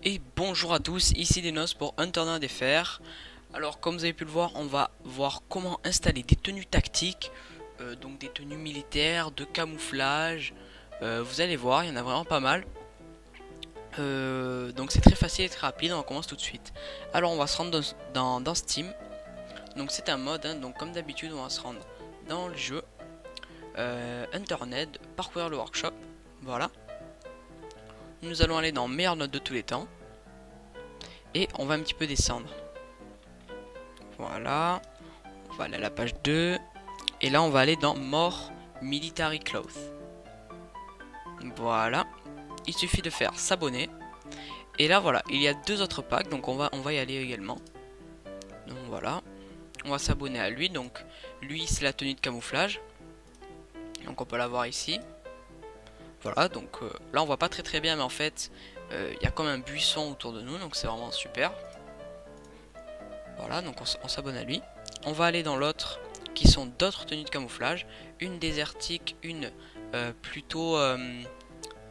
Et bonjour à tous, ici Denos pour Internet FR. Alors comme vous avez pu le voir, on va voir comment installer des tenues tactiques, donc des tenues militaires, de camouflage. Vous allez voir, il y en a vraiment pas mal. Donc c'est très facile et très rapide, on commence tout de suite. Alors on va se rendre dans Steam. Donc c'est un mode, hein, donc comme d'habitude on va se rendre dans le jeu. Internet, parcourir le workshop, voilà. Nous allons aller dans meilleure note de tous les temps. Et on va un petit peu descendre. Voilà. On va aller à la page 2. Et là, on va aller dans More Military Clothes. Voilà. Il suffit de faire s'abonner. Et là, voilà. Il y a deux autres packs. Donc, on va y aller également. Donc, voilà. On va s'abonner à lui. Donc, lui, c'est la tenue de camouflage. Donc, on peut la voir ici. Voilà. Donc, là, on voit pas très bien. Mais en fait, il y a comme un buisson autour de nous. Donc, c'est vraiment super. Voilà. Donc, on s'abonne à lui. On va aller dans l'autre, qui sont d'autres tenues de camouflage, une désertique, une plutôt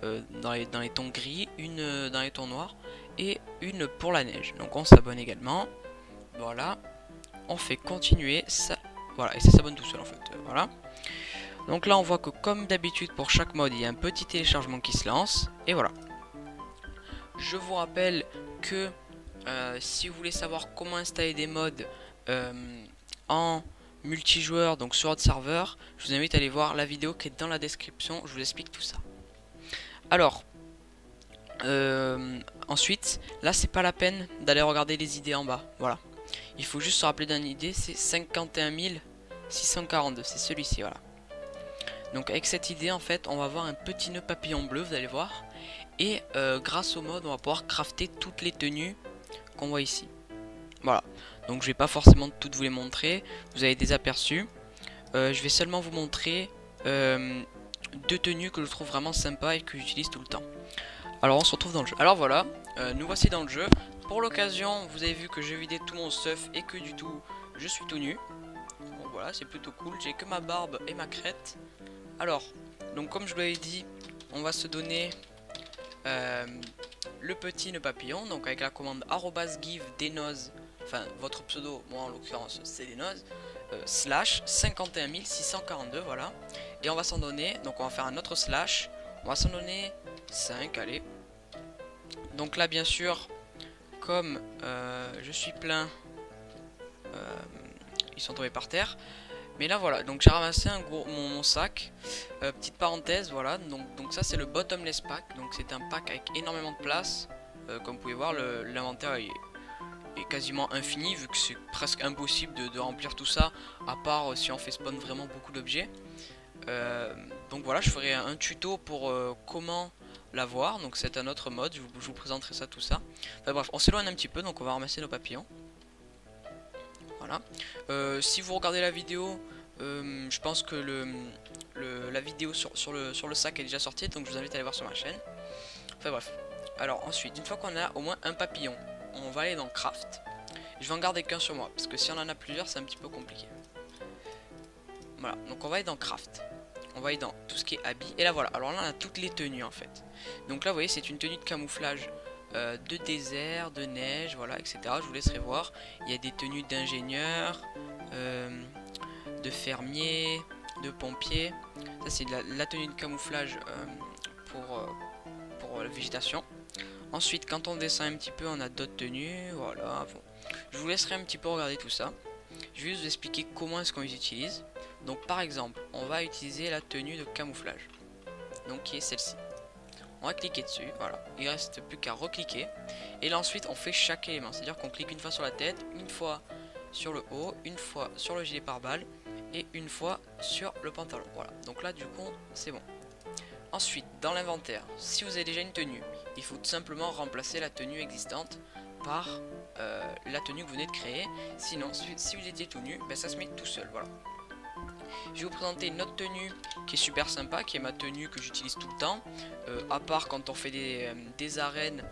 dans les tons gris, une dans les tons noirs et une pour la neige. Donc on s'abonne également. Voilà, on fait continuer ça. Voilà, et ça s'abonne tout seul en fait. Voilà. Donc là on voit que comme d'habitude pour chaque mode il y a un petit téléchargement qui se lance. Et voilà. Je vous rappelle que si vous voulez savoir comment installer des modes en multijoueur, donc sur votre serveur, je vous invite à aller voir la vidéo qui est dans la description, je vous explique tout ça. Alors, ensuite, là c'est pas la peine d'aller regarder les idées en bas, voilà. Il faut juste se rappeler d'une idée, c'est 51 642, c'est celui-ci, voilà. Donc avec cette idée en fait, on va avoir un petit nœud papillon bleu, vous allez voir. Et grâce au mode, on va pouvoir crafter toutes les tenues qu'on voit ici. Voilà, donc je vais pas forcément toutes vous les montrer, vous avez des aperçus. Je vais seulement vous montrer deux tenues que je trouve vraiment sympa et que j'utilise tout le temps. Alors on se retrouve dans le jeu. Alors voilà, nous voici dans le jeu. Pour l'occasion, vous avez vu que j'ai vidé tout mon stuff et que du tout, je suis tout nu. Donc voilà, c'est plutôt cool. J'ai que ma barbe et ma crête. Alors, donc comme je vous l'avais dit, on va se donner le petit nœud papillon. Donc avec la commande @give denos, enfin votre pseudo, moi en l'occurrence c'est denos, slash 51 642, voilà. Et on va s'en donner, donc on va faire un autre slash. On va s'en donner 5, allez. Donc là bien sûr, comme je suis plein, ils sont tombés par terre. Mais là voilà, donc j'ai ramassé mon sac. Petite parenthèse, voilà, donc ça c'est le bottomless pack. Donc c'est un pack avec énormément de place. Comme vous pouvez voir, l'inventaire est quasiment infini, vu que c'est presque impossible de remplir tout ça, à part si on fait spawn vraiment beaucoup d'objets. Donc voilà, je ferai un tuto pour comment l'avoir. Donc c'est un autre mode, je vous présenterai ça, tout ça. Enfin bref, on s'éloigne un petit peu, donc on va ramasser nos papillons. Voilà. Si vous regardez la vidéo, je pense que la vidéo sur le sac est déjà sortie, donc je vous invite à aller voir sur ma chaîne. Enfin bref. Alors ensuite, une fois qu'on a au moins un papillon, on va aller dans Craft. Je vais en garder qu'un sur moi, parce que si on en a plusieurs, c'est un petit peu compliqué. Voilà, donc on va aller dans Craft. On va aller dans tout ce qui est habits. Et là voilà, alors là on a toutes les tenues en fait. Donc là vous voyez, c'est une tenue de camouflage de désert, de neige, voilà, etc. Je vous laisserai voir. Il y a des tenues d'ingénieur, de fermier, de pompier. Ça c'est la tenue de camouflage pour la végétation. Ensuite, quand on descend un petit peu, on a d'autres tenues, voilà. Bon. Je vous laisserai un petit peu regarder tout ça. Je vais vous expliquer comment est-ce qu'on les utilise. Donc par exemple, on va utiliser la tenue de camouflage. Donc qui est celle-ci. On va cliquer dessus, voilà. Il reste plus qu'à recliquer. Et là ensuite, on fait chaque élément. C'est-à-dire qu'on clique une fois sur la tête, une fois sur le haut, une fois sur le gilet pare-balles et une fois sur le pantalon. Voilà. Donc là du coup, c'est bon. Ensuite, dans l'inventaire, si vous avez déjà une tenue, il faut tout simplement remplacer la tenue existante par la tenue que vous venez de créer. Sinon, si vous étiez tout nu, ben ça se met tout seul, voilà. Je vais vous présenter une autre tenue qui est super sympa, qui est ma tenue que j'utilise tout le temps. À part quand on fait des arènes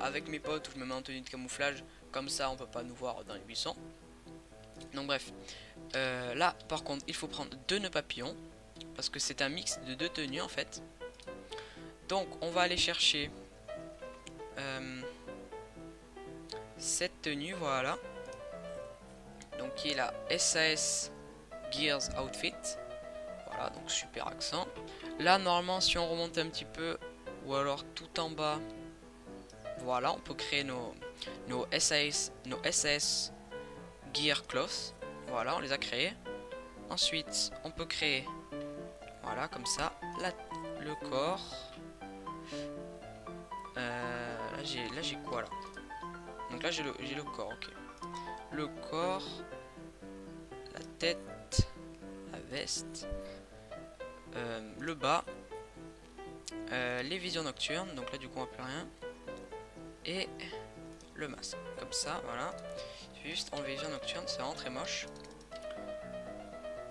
avec mes potes où je me mets en tenue de camouflage, comme ça on peut pas nous voir dans les buissons. Donc bref, là par contre il faut prendre deux nœuds papillons, parce que c'est un mix de deux tenues en fait. Donc on va aller chercher cette tenue, voilà. Donc qui est la SAS Gears Outfit. Voilà, donc super accent. Là, normalement, si on remonte un petit peu, ou alors tout en bas, voilà, on peut créer nos SAS Gear Cloth. Voilà, on les a créés. Ensuite, on peut créer, voilà, comme ça, le corps. Là, j'ai quoi, là? Donc là, j'ai le corps, ok. Le corps, la tête, la veste, le bas, les visions nocturnes, donc là du coup on voit plus rien, et le masque, comme ça, voilà. Je vais juste enlever vision nocturne, c'est vraiment très moche.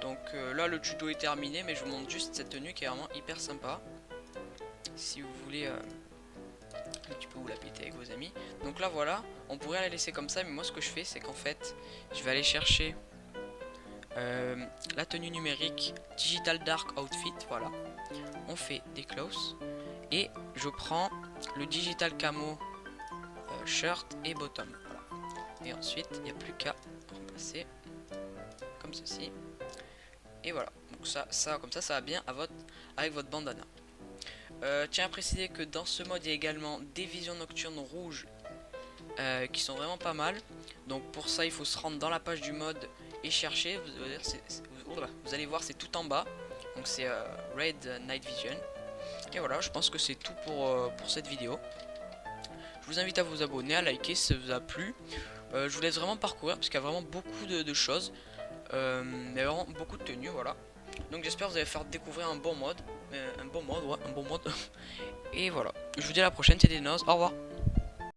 Donc là le tuto est terminé, mais je vous montre juste cette tenue qui est vraiment hyper sympa. Si vous voulez un petit peu vous la péter avec vos amis. Donc là voilà, on pourrait la laisser comme ça, mais moi ce que je fais c'est qu'en fait je vais aller chercher la tenue numérique Digital Dark Outfit, voilà. On fait des clothes et je prends le Digital Camo shirt et bottom, voilà. Et ensuite il n'y a plus qu'à remplacer comme ceci. Et voilà, donc ça comme ça va bien avec votre bandana. Tiens à préciser que dans ce mode il y a également des visions nocturnes rouges qui sont vraiment pas mal. Donc pour ça il faut se rendre dans la page du mode et chercher. Vous allez voir, c'est tout en bas. Donc c'est Red Night Vision. Et voilà, je pense que c'est tout pour cette vidéo. Je vous invite à vous abonner, à liker si ça vous a plu. Je vous laisse vraiment parcourir parce qu'il y a vraiment beaucoup de choses. Il y a vraiment beaucoup de tenues, voilà. Donc j'espère que vous allez faire découvrir un bon mode. Ouais, un bon mode. Et voilà. Je vous dis à la prochaine, c'était Nos. Au revoir.